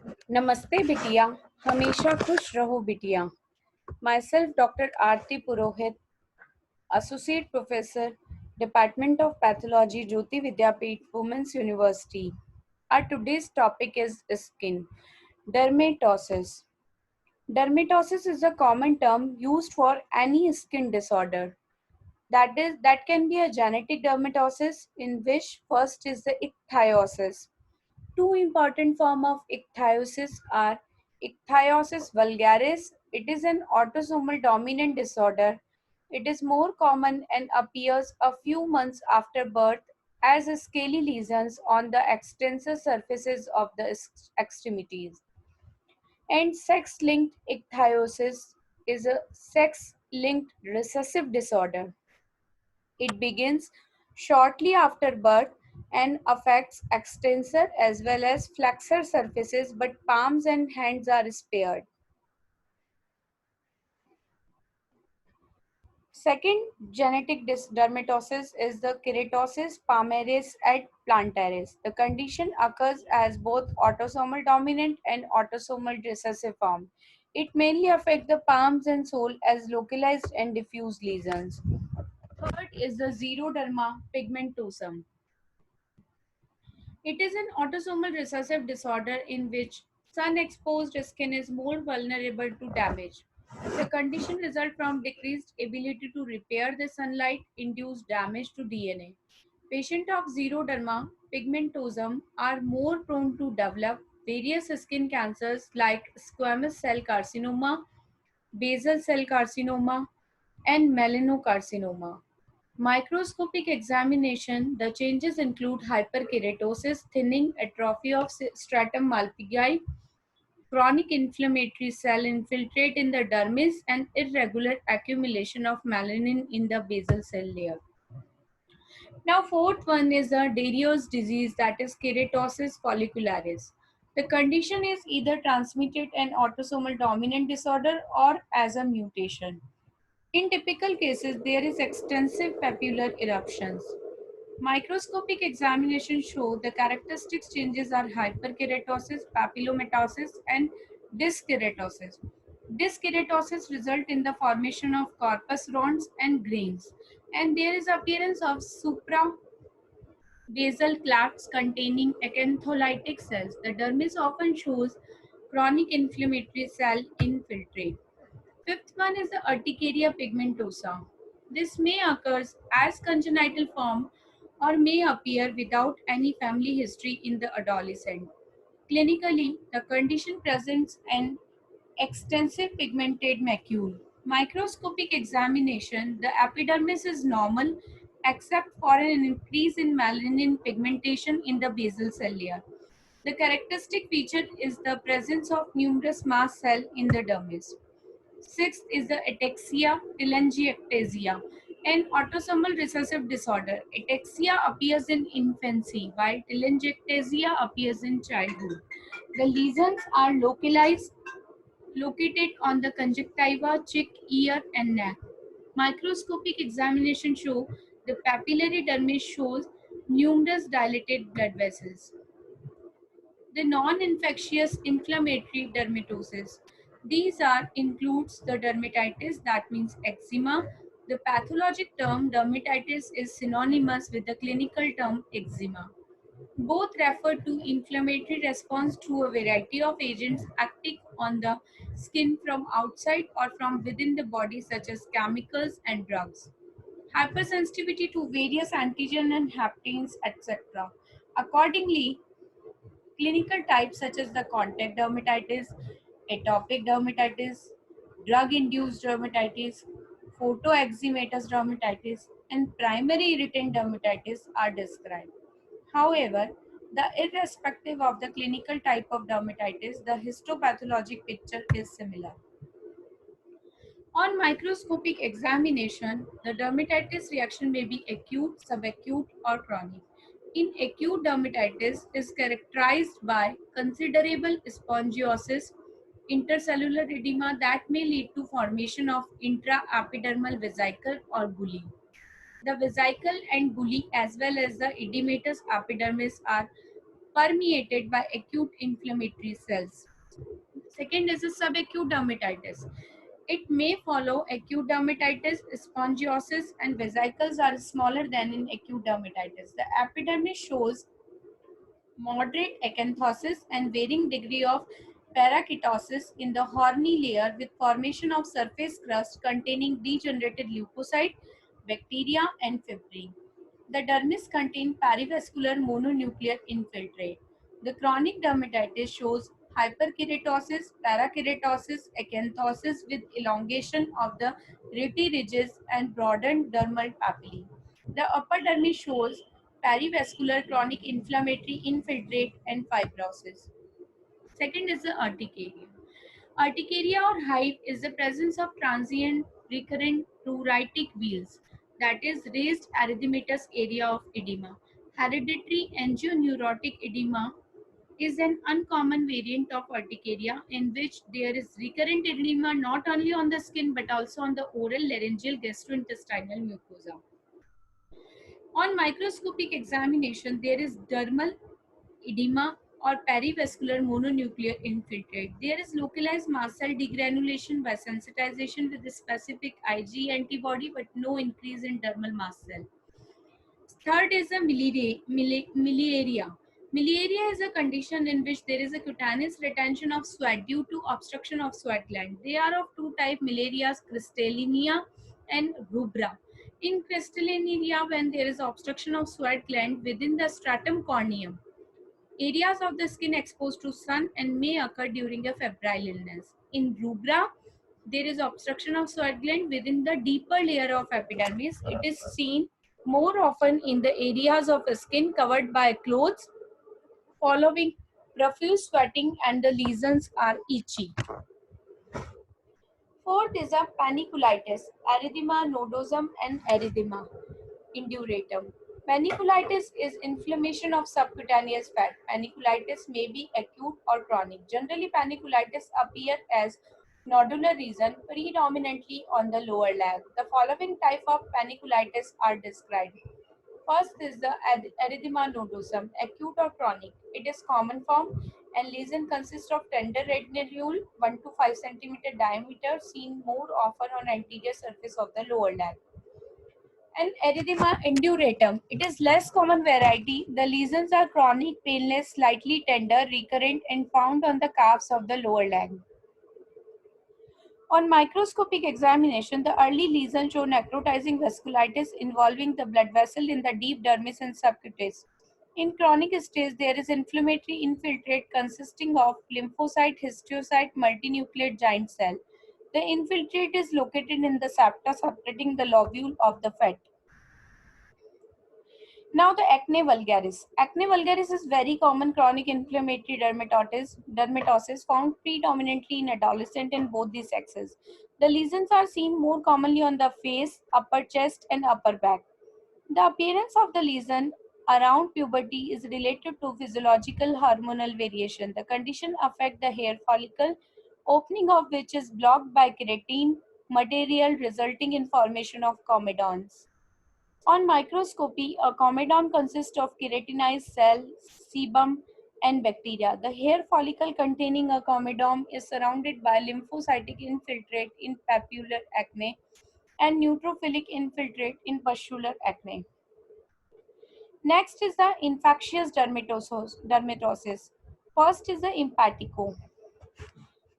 नमस्ते बिटिया, हमेशा खुश रहो बिटिया। Myself doctor Aarti Purohit, associate professor, department of pathology, Jyoti Vidyapeeth, women's university. Our today's topic is skin. Dermatosis. Dermatosis is a common term used for any skin disorder. That can be a genetic dermatosis, in which first is the ichthyosis. Two important forms of ichthyosis are ichthyosis vulgaris. It is an autosomal dominant disorder. It is more common and appears a few months after birth as scaly lesions on the extensor surfaces of the extremities. And sex-linked ichthyosis is a sex-linked recessive disorder. It begins shortly after birth and affects extensor as well as flexor surfaces, but palms and hands are spared. Second genetic dermatosis is the keratosis palmaris et plantaris. The condition occurs as both autosomal dominant and autosomal recessive form. It mainly affects the palms and sole as localized and diffuse lesions. Third is the xeroderma pigmentosum. It is an autosomal recessive disorder in which sun-exposed skin is more vulnerable to damage. The condition results from decreased ability to repair the sunlight-induced damage to DNA. Patients of xeroderma pigmentosum are more prone to develop various skin cancers like squamous cell carcinoma, basal cell carcinoma, and melanocarcinoma. Microscopic examination, the changes include hyperkeratosis, thinning, atrophy of stratum malpighi, chronic inflammatory cell infiltrate in the dermis, and irregular accumulation of melanin in the basal cell layer. Now, fourth one is the Dario's disease, that is keratosis follicularis. The condition is either transmitted an autosomal dominant disorder or as a mutation. In typical cases, there is extensive papular eruptions. Microscopic examinations show the characteristic changes are hyperkeratosis, papillomatosis, and dyskeratosis. Dyskeratosis result in the formation of corpus rods and grains, and there is appearance of suprabasal plaques containing acantholytic cells. The dermis often shows chronic inflammatory cell infiltrate. Fifth one is the urticaria pigmentosa. This may occur as congenital form or may appear without any family history in the adolescent. Clinically, the condition presents an extensive pigmented macule. Microscopic examination, the epidermis is normal except for an increase in melanin pigmentation in the basal cell layer. The characteristic feature is the presence of numerous mast cells in the dermis. Sixth is the ataxia telangiectasia, an autosomal recessive disorder. Ataxia appears in infancy, while telangiectasia appears in childhood. The lesions are located on the conjunctiva, cheek, ear, and neck. Microscopic examination show the papillary dermis shows numerous dilated blood vessels. The non-infectious inflammatory dermatosis. These are includes the dermatitis, that means eczema. The pathologic term dermatitis is synonymous with the clinical term eczema. Both refer to inflammatory response to a variety of agents acting on the skin from outside or from within the body, such as chemicals and drugs. Hypersensitivity to various antigen and haptens, etc. Accordingly, clinical types such as the contact dermatitis, atopic dermatitis, drug-induced dermatitis, photoeczematous dermatitis, and primary irritant dermatitis are described. However, irrespective of the clinical type of dermatitis, the histopathologic picture is similar. On microscopic examination, the dermatitis reaction may be acute, subacute, or chronic. In acute dermatitis is characterized by considerable spongiosis, intercellular edema that may lead to formation of intraepidermal vesicle or bullae. The vesicle and bullae as well as the edematous epidermis are permeated by acute inflammatory cells. Second is a subacute dermatitis. It may follow acute dermatitis, spongiosis, and vesicles are smaller than in acute dermatitis. The epidermis shows moderate acanthosis and varying degree of paracytosis in the horny layer with formation of surface crust containing degenerated leukocyte, bacteria, and fibrin. The dermis contains perivascular mononuclear infiltrate. The chronic dermatitis shows hyperkeratosis, parakeratosis, acanthosis with elongation of the rete ridges and broadened dermal papillae. The upper dermis shows perivascular chronic inflammatory infiltrate and fibrosis. Second is the urticaria. Urticaria or hive is the presence of transient recurrent pruritic wheals, that is raised erythematous area of edema. Hereditary angioneurotic edema is an uncommon variant of urticaria in which there is recurrent edema not only on the skin but also on the oral, laryngeal, gastrointestinal mucosa. On microscopic examination, there is dermal edema or perivascular mononuclear infiltrate. There is localized mast cell degranulation by sensitization with a specific Ig antibody but no increase in dermal mast cell. Third is a miliaria. Miliaria is a condition in which there is a cutaneous retention of sweat due to obstruction of sweat gland. They are of two types, milarias, crystallinia and rubra. In crystallinia, when there is obstruction of sweat gland within the stratum corneum, areas of the skin exposed to sun and may occur during a febrile illness. In rubra, there is obstruction of sweat gland within the deeper layer of epidermis. It is seen more often in the areas of the skin covered by clothes following profuse sweating and the lesions are itchy. Fourth is a paniculitis, erythema nodosum and erythema induratum. Paniculitis is inflammation of subcutaneous fat. Paniculitis may be acute or chronic. Generally, paniculitis appear as nodular region predominantly on the lower leg. The following type of paniculitis are described. First is the erythema nodosum, acute or chronic. It is common form and lesion consists of tender red nodule 1 to 5 centimeter diameter seen more often on anterior surface of the lower leg. And erythema induratum. It is less common variety. The lesions are chronic, painless, slightly tender, recurrent, and found on the calves of the lower leg. On microscopic examination, the early lesions show necrotizing vasculitis involving the blood vessel in the deep dermis and subcutis. In chronic stage, there is inflammatory infiltrate consisting of lymphocyte, histiocyte, multinucleate giant cell. The infiltrate is located in the septa, separating the lobule of the fat. Now the acne vulgaris. Acne vulgaris is very common chronic inflammatory dermatosis found predominantly in adolescent in both the sexes. The lesions are seen more commonly on the face, upper chest and upper back. The appearance of the lesion around puberty is related to physiological hormonal variation. The condition affects the hair follicle, opening of which is blocked by keratin material resulting in formation of comedones. On microscopy, a comedone consists of keratinized cell, sebum, and bacteria. The hair follicle containing a comedone is surrounded by lymphocytic infiltrate in papular acne and neutrophilic infiltrate in pustular acne. Next is the infectious dermatosis. First is the impetigo.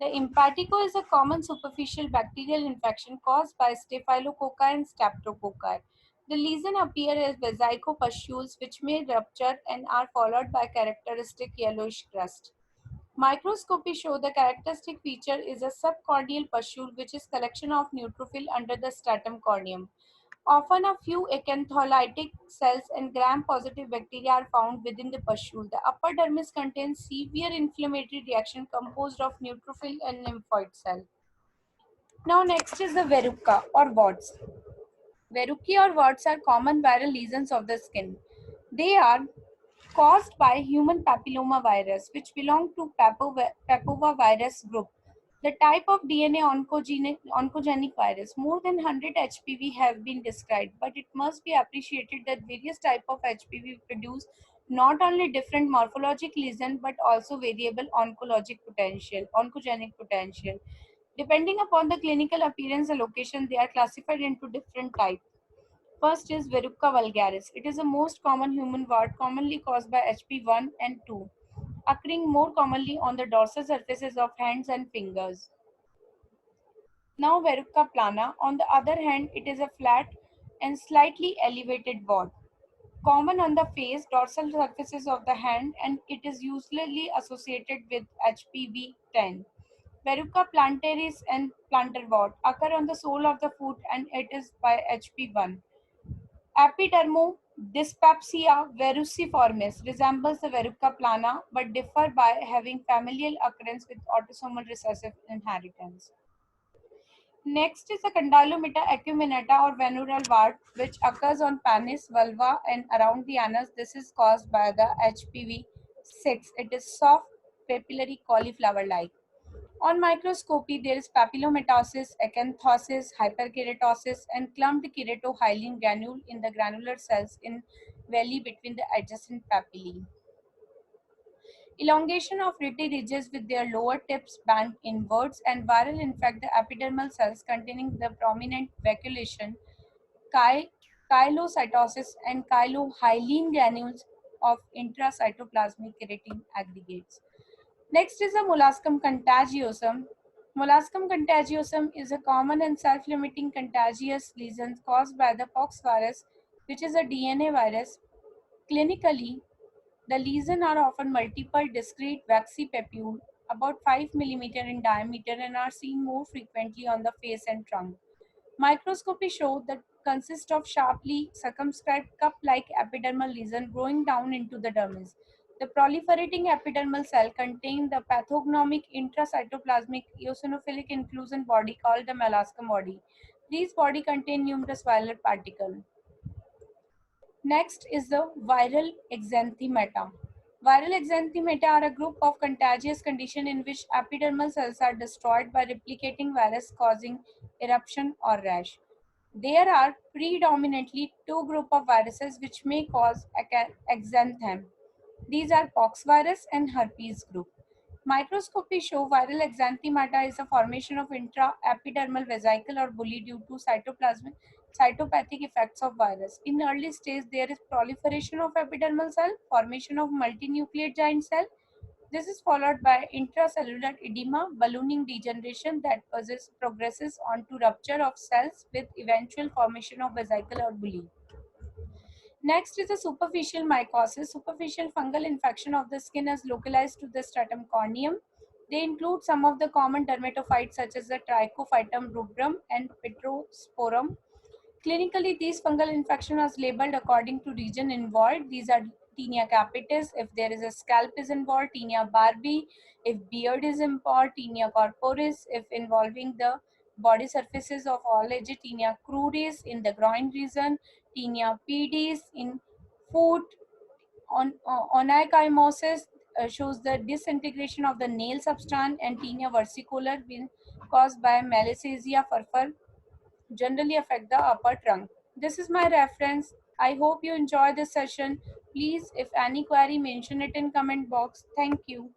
The impetigo is a common superficial bacterial infection caused by Staphylococci and Streptococci. The lesion appear as vesicopustules which may rupture and are followed by characteristic yellowish crust. Microscopy show the characteristic feature is a subcorneal pustule which is collection of neutrophil under the stratum corneum. Often a few acantholytic cells and gram-positive bacteria are found within the pustule. The upper dermis contains severe inflammatory reaction composed of neutrophil and lymphoid cell. Now next is the verruca or warts. Verrucae or warts are common viral lesions of the skin. They are caused by human papilloma virus, which belong to papovavirus group. The type of DNA oncogenic virus. More than 100 HPV have been described, but it must be appreciated that various types of HPV produce not only different morphologic lesion but also variable oncogenic potential. Depending upon the clinical appearance and location, they are classified into different types. First is Verruca vulgaris. It is the most common human wart commonly caused by HP1 and 2, occurring more commonly on the dorsal surfaces of hands and fingers. Now Verruca plana, on the other hand, it is a flat and slightly elevated wart, common on the face, dorsal surfaces of the hand, and it is usually associated with HPV10. Verruca plantaris and plantar wart occur on the sole of the foot and it is by HP1. Epidermodyspepsia verruciformis resembles the Verruca plana but differ by having familial occurrence with autosomal recessive inheritance. Next is the Condylomata acuminata or venereal wart, which occurs on penis, vulva, and around the anus. This is caused by the HPV6. It is soft, papillary, cauliflower-like. On microscopy, there is papillomatosis, acanthosis, hyperkeratosis, and clumped keratohyalin granule in the granular cells in valley between the adjacent papillae. Elongation of ridgy ridges with their lower tips bent inwards and viral infect the epidermal cells containing the prominent vacuolation, chyliocytosis, and chyliohyaline granules of intracytoplasmic keratin aggregates. Next is the molluscum contagiosum. Molluscum contagiosum is a common and self-limiting contagious lesion caused by the pox virus, which is a DNA virus. Clinically, the lesions are often multiple discrete waxy papules, about 5 mm in diameter, and are seen more frequently on the face and trunk. Microscopy shows that consist of sharply circumscribed cup-like epidermal lesion growing down into the dermis. The proliferating epidermal cell contain the pathognomic intracytoplasmic eosinophilic inclusion body called the molluscum body. These body contain numerous viral particles. Next is the viral exanthemata. Viral exanthemata are a group of contagious conditions in which epidermal cells are destroyed by replicating virus causing eruption or rash. There are predominantly two groups of viruses which may cause exanthem. These are poxvirus and herpes group. Microscopy show viral exanthemata is a formation of intraepidermal vesicle or bully due to cytoplasmic cytopathic effects of virus. In early stage, there is proliferation of epidermal cell, formation of multinucleate giant cell. This is followed by intracellular edema, ballooning degeneration that progresses onto rupture of cells with eventual formation of vesicle or bully. Next is the superficial mycosis. Superficial fungal infection of the skin is localized to the stratum corneum. They include some of the common dermatophytes such as the Trichophytum rubrum and Petrosporum. Clinically, these fungal infections are labeled according to region involved. These are tinea capitis. If there is a scalp is involved, tinea barbi. If beard is involved, tinea corporis. If involving the body surfaces of all ages, tinea cruris in the groin region, tinea pedis in foot. Onychomycosis shows the disintegration of the nail substance, and tinea versicolor being caused by Malassezia furfur generally affect the upper trunk. This is my reference. I hope you enjoy this session. Please, if any query, mention it in comment box. Thank you.